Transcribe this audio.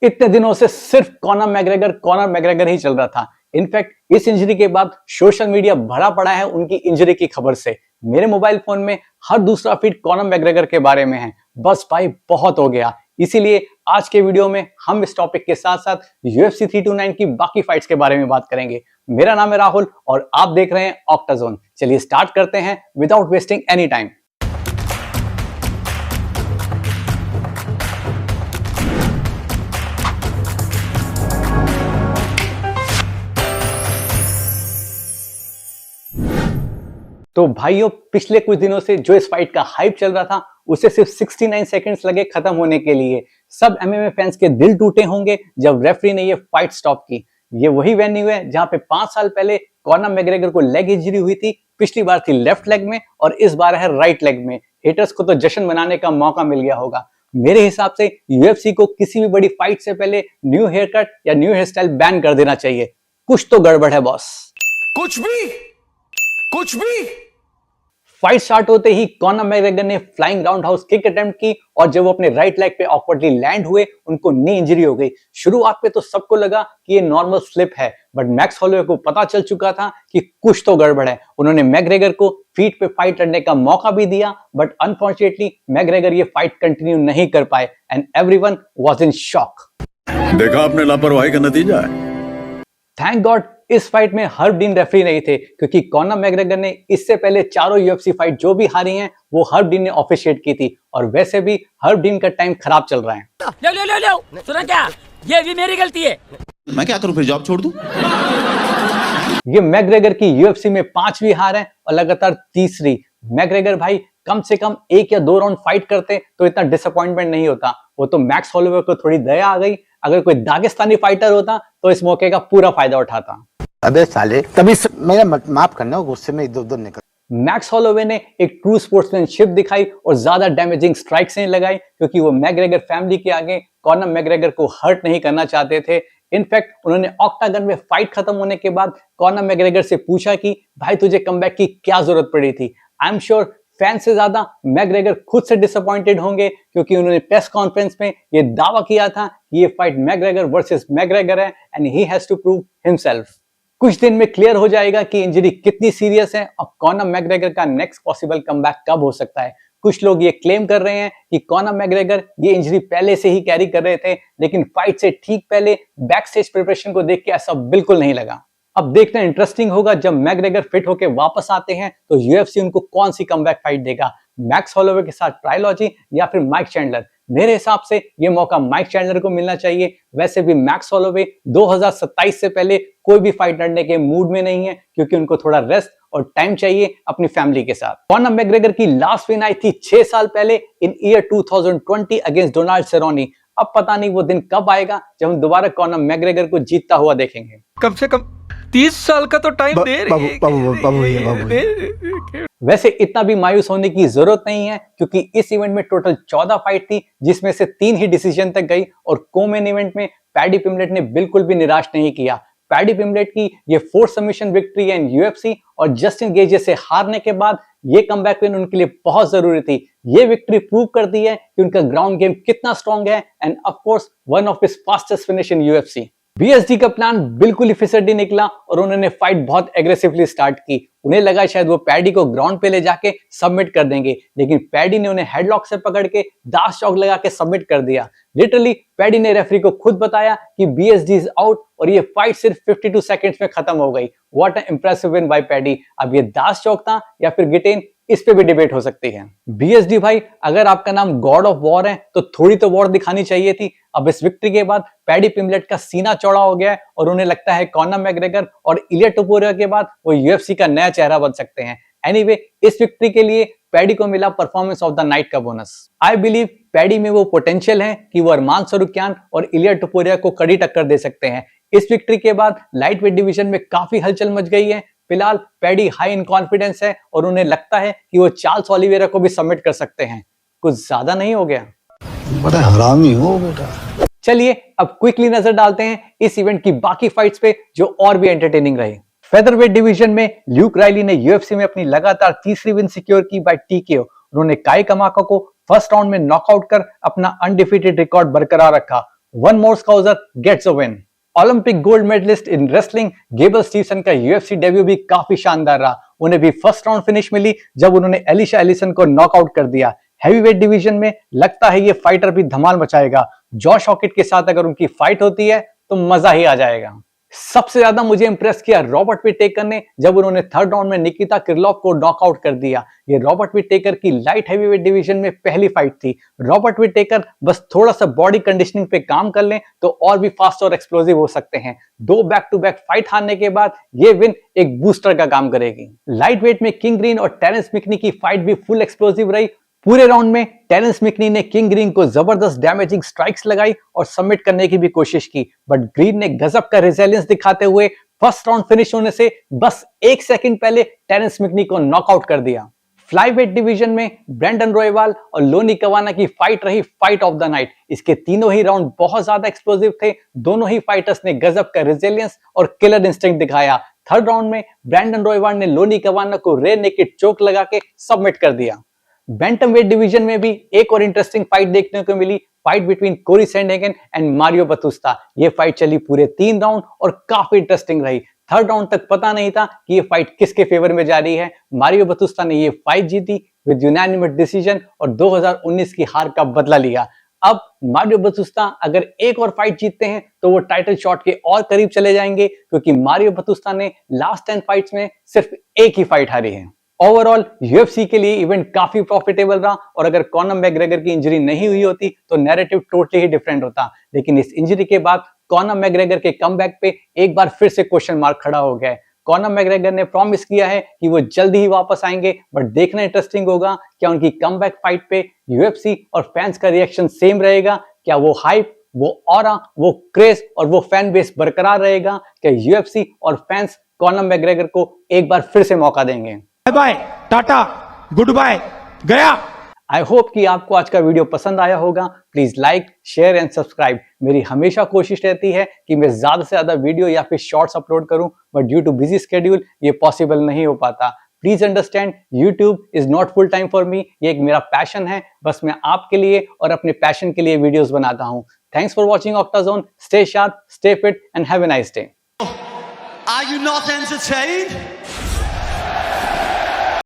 इतने दिनों से सिर्फ कॉनर मैग्रेगर ही चल रहा था। इनफैक्ट इस इंजरी के बाद सोशल मीडिया भरा पड़ा है उनकी इंजरी की खबर से। मेरे मोबाइल फोन में हर दूसरा फीड कॉनर मैग्रेगर के बारे में है। बस भाई बहुत हो गया। इसीलिए आज के वीडियो में हम इस टॉपिक के साथ साथ UFC 329 की बाकी फाइट्स के बारे में बात करेंगे। मेरा नाम है राहुल और आप देख रहे हैं ऑक्टाजोन। चलिए स्टार्ट करते हैं विदाउट वेस्टिंग एनी टाइम। तो भाइयों, पिछले कुछ दिनों से जो इस फाइट का हाइप चल रहा था उसे सिर्फ 69 सेकंड्स लगे खत्म होने के लिए। सब एमएमए फैंस के दिल टूटे होंगे जब रेफरी ने ये फाइट स्टॉप की। ये वही वेन्यू है जहां पे 5 साल पहले कॉनर मैग्रेगर को लेग इंजरी हुई थी। पिछली बार थी लेफ्ट लेग में और इस बार है राइट लेग में। हेटर्स को तो जश्न मनाने का मौका मिल गया होगा। मेरे हिसाब से यूएफसी को किसी भी बड़ी फाइट से पहले न्यू हेयर कट या न्यू हेयर स्टाइल बैन कर देना चाहिए। कुछ तो गड़बड़ है बॉस। कुछ भी। फाइट स्टार्ट होते ही कॉनर मैग्रेगर ने flying round house kick attempt की और जब वो अपने राइट लेग पे ऑकवर्डली लैंड हुए उनको नी इंजरी हो गई। शुरुआत पे तो सबको लगा कि ये नॉर्मल स्लिप है, बट मैक्स हॉलोवे को पता चल चुका था कि कुछ तो गड़बड़ है। उन्होंने मैग्रेगर को फीट पे फाइट लड़ने का मौका भी दिया, बट अनफॉर्चुनेटली मैग्रेगर ये फाइट कंटिन्यू नहीं कर पाए and everyone was in shock. देखा आपने लापरवाही का नतीजा है। थैंक गॉड इस फाइट में हर्ब डीन रेफरी नहीं थे, क्योंकि कॉनर मैग्रेगर ने इससे पहले चारों यूएफसी फाइट जो भी हारी हैं वो हर्ब डीन ने ऑफिशिएट की थी। और वैसे भी हर्ब डीन का टाइम खराब चल रहा है। ले सुना क्या? ये भी मेरी गलती है। मैं क्या करूं, फिर जॉब छोड़ दूं? ये मैग्रेगर की यूएफसी में 5वीं हार है और लगातार तीसरी। मैग्रेगर भाई कम से कम 1 या 2 राउंड फाइट करते तो इतना डिसअपॉइंटमेंट नहीं होता। वो तो मैक्स हॉलोवे को थोड़ी दया आ गई। अगर कोई दागिस्तानी फाइटर होता तो इस मौके का पूरा फायदा उठाता। अबे साले, तभी मेरा माफ करना, गुस्से में इधर उधर निकल। मैक्स हॉलोवे ने एक ट्रू स्पोर्ट्समैनशिप दिखाई और ज्यादा डैमेजिंग स्ट्राइक्स नहीं लगाई, क्योंकि वो मैग्रेगर फैमिली के आगे कॉनर मैग्रेगर को हर्ट नहीं करना चाहते थे। इनफैक्ट उन्होंने ऑक्टागन में फाइट खत्म होने के बाद कॉनर मैग्रेगर से पूछा कि भाई तुझे कमबैक की क्या जरूरत पड़ी थी। आई एम श्योर फैन से ज्यादा मैग्रेगर खुद से डिसअपॉइंटेड होंगे, क्योंकि उन्होंने प्रेस कॉन्फ्रेंस में ये दावा किया था कि ये फाइट मैग्रेगर वर्सेस मैग्रेगर है and he has to prove himself. कुछ दिन में क्लियर हो जाएगा कि इंजरी कितनी सीरियस है और कॉनर मैग्रेगर का नेक्स्ट पॉसिबल कमबैक कब हो सकता है। कुछ लोग ये क्लेम कर रहे हैं कि कॉनर मैग्रेगर ये इंजरी पहले से ही कैरी कर रहे थे, लेकिन फाइट से ठीक पहले बैक स्टेज प्रिपरेशन को देख के ऐसा बिल्कुल नहीं लगा। अब देखते हैं, इंटरेस्टिंग होगा जब मैग्रेगर फिट होके वापस आते हैं तो यूएफसी उनको कौन सी कमबैक फाइट देगा, मैक्स हॉलोवे के साथ ट्रायलॉजी या फिर माइक चैंडलर। मेरे हिसाब से ये मौका माइक चैंडलर को मिलना चाहिए। वैसे भी मैक्स हॉलोवे 2027 से पहले कोई भी फाइट लड़ने के मूड में नहीं है, क्योंकि उनको थोड़ा रेस्ट और टाइम चाहिए अपनी फैमिली के साथ। कॉनर मैग्रेगर की लास्ट विन आई थी 6 साल पहले इन ईयर 2020 अगेंस्ट डोनाल्ड सेरोनी। अब पता नहीं वो दिन कब आएगा जब हम दोबारा कॉनर मैग्रेगर को जीतता हुआ देखेंगे। कम से कम 30 साल का तो टाइम दे वैसे इतना भी मायूस होने की जरूरत नहीं है, क्योंकि इस इवेंट में टोटल 14 फाइट थी, जिसमें से 3 ही डिसीजन तक गई और कोमेन इवेंट में पैडी पिम्बलेट ने बिल्कुल भी निराश नहीं किया। पैडी पिम्बलेट की ये 4th सबमिशन विक्ट्री है इन यूएफसी और जस्टिन गेजे से हारने के बाद ये कमबैक विन उनके लिए बहुत जरूरी थी। ये विक्ट्री प्रूव करती है कि उनका ग्राउंड गेम कितना स्ट्रांग है end of course one of his fastest finish in UFC. BSD का प्लान बिल्कुल ही फिसड्डी निकला और उन्होंने फाइट बहुत एग्रेसिवली स्टार्ट की। उन्हें लगा शायद वो पैडी को ग्राउंड पे ले जाके सबमिट कर देंगे, लेकिन पैडी ने उन्हें हेडलॉक से पकड़ के दास चौक लगा के सबमिट कर दिया। लिटरली पैडी ने रेफरी को खुद बताया कि बीएसडी इज आउट और ये फाइट सिर्फ 52 सेकंड्स में खत्म हो गई। What an impressive win bye paddy. अब ये दास चौक था या फिर गिटेन, इस पे भी डिबेट हो सकती है। बीएसडी भाई, अगर आपका नाम गॉड ऑफ वॉर है तो थोड़ी तो वॉर दिखानी चाहिए थी। अब इस विक्ट्री के बाद पैडी पिम्बलेट का सीना चौड़ा हो गया है और उन्हें लगता है कॉनर मैग्रेगर और इलिया टोपुरिया के बाद वो यूएफसी का नया चेहरा बन सकते हैं। एनीवे, इस विक्ट्री के लिए पैडी को मिला परफॉर्मेंस ऑफ द नाइट का बोनस। आई बिलीव पैडी में वो पोटेंशियल है कि वो अरमान सरुक्यान और इलिया टोपुरिया को कड़ी टक्कर दे सकते हैं। इस विक्ट्री के बाद लाइट वेट डिवीजन में काफी हलचल मच गई है। फिलहाल पैडी हाई इन कॉन्फिडेंस है और उन्हें लगता है कि वो चार्ल्स ओलिवेरा को भी सबमिट कर सकते हैं। कुछ ज्यादा नहीं हो गया? बड़ा हरामी हो बेटा। चलिए अब क्विकली नजर डालते हैं इस इवेंट की बाकी फाइट्स पे जो और भी एंटरटेनिंग रही। फेदरवेट डिवीजन में ल्यूक राइली ने यूएफसी में अपनी लगातार तीसरी विन सिक्योर की बाय टीकेओ। उन्होंने काई कमाका को फर्स्ट राउंड में नॉकआउट कर अपना अनडिफीटेड रिकॉर्ड बरकरार रखा। One more Scouser gets a win. Olympic gold medallist in wrestling Gable Steveson का यूएफसी डेब्यू भी काफी शानदार रहा। उन्हें भी फर्स्ट राउंड फिनिश मिली जब उन्होंने एलिशा एलिसन को नॉकआउट कर दिया। हैवीवेट डिवीजन में लगता है ये फाइटर भी धमाल मचाएगा। जॉश हॉकिट के साथ अगर उनकी फाइट होती है तो मजा ही आ जाएगा। सबसे ज्यादा मुझे इंप्रेस किया रॉबर्ट विटेकर ने जब उन्होंने थर्ड राउंड में निकिता किरलॉफ को नॉकआउट कर दिया। ये रॉबर्ट विटेकर की लाइट हैवीवेट डिवीजन में पहली फाइट थी। रॉबर्ट विटेकर बस थोड़ा सा बॉडी कंडीशनिंग पे काम कर लें तो और भी फास्ट और एक्सप्लोसिव हो सकते हैं। 2 बैक टू बैक फाइट हारने के बाद ये विन एक बूस्टर का काम करेगी। लाइट वेट में किंग ग्रीन और टेरेंस मिकनी की फाइट भी फुल एक्सप्लोसिव रही। पूरे राउंड में टेरेंस मिकनी ने किंग ग्रीन को जबरदस्त डैमेजिंग स्ट्राइक्स लगाई और सबमिट करने की भी कोशिश की, बट ग्रीन ने गजब का रेजिलियंस दिखाते हुए फर्स्ट राउंड फिनिश होने से बस 1 सेकंड पहले टेरेंस मिकनी को नॉकआउट कर दिया। फ्लाईवेट डिवीजन में ब्रेंडन रॉयवाल और लोनी कवाना की फाइट रही फाइट ऑफ द नाइट। इसके तीनों ही राउंड बहुत ज्यादा एक्सप्लोसिव थे। दोनों ही फाइटर्स ने गजब का रेजिलियंस और किलर इंस्टिंक्ट दिखाया। थर्ड राउंड में ब्रेंडन रॉयवाल ने लोनी कवाना को रेयर नेकेड चोक लगा के सबमिट कर दिया। बैंटमवेट डिवीजन में भी एक और इंटरेस्टिंग फाइट देखने को मिली, fight between Cory Sandhagen and Mario Bautista. ये फाइट चली पूरे 3 राउंड और काफी इंटरेस्टिंग रही। थर्ड राउंड तक पता नहीं था कि ये फाइट किसके फेवर में जा रही है। मारियो बतुस्ता ने ये फाइट जीती विद यूनानिमस डिसीजन और 2019 की हार का बदला लिया। अब मारियो बतुस्ता अगर एक और फाइट जीतते हैं तो वो टाइटल शॉट के और करीब चले जाएंगे, क्योंकि मारियो बतुस्ता ने लास्ट 10 फाइट्स में सिर्फ एक ही फाइट हारी है। ओवरऑल यूएफसी के लिए इवेंट काफी प्रॉफिटेबल रहा और अगर कॉनर मैग्रेगर की इंजरी नहीं हुई होती तो नैरेटिव टोटली ही डिफरेंट होता। लेकिन इस इंजरी के बाद कॉनर मैग्रेगर के कमबैक पे एक बार फिर से क्वेश्चन मार्क खड़ा हो गया है। कॉनर मैग्रेगर ने प्रॉमिस किया है कि वो जल्दी ही वापस आएंगे, बट देखना इंटरेस्टिंग होगा क्या उनकी कमबैक फाइट पे यूएफसी और फैंस का रिएक्शन सेम रहेगा। क्या वो हाइप, वो ऑरा, वो क्रेज और वो फैन बेस बरकरार रहेगा? क्या यूएफसी और फैंस कॉनर मैग्रेगर को एक बार फिर से मौका देंगे? Bye bye, tata, good bye, गया। आई होप कि आपको आज का वीडियो पसंद आया होगा। Please like, share and subscribe. मेरी हमेशा कोशिश रहती है कि मैं ज्यादा से ज्यादा वीडियो या फिर शॉर्ट्स अपलोड करूं, but due too busy schedule ये पॉसिबल नहीं हो पाता। Please understand, YouTube is not full time for me. ये एक मेरा पैशन है, बस मैं आपके लिए और अपने पैशन के लिए वीडियोस बनाता हूं। Thanks for watching Octazone. Stay sharp, stay fit and have a nice day. Are you not entertained?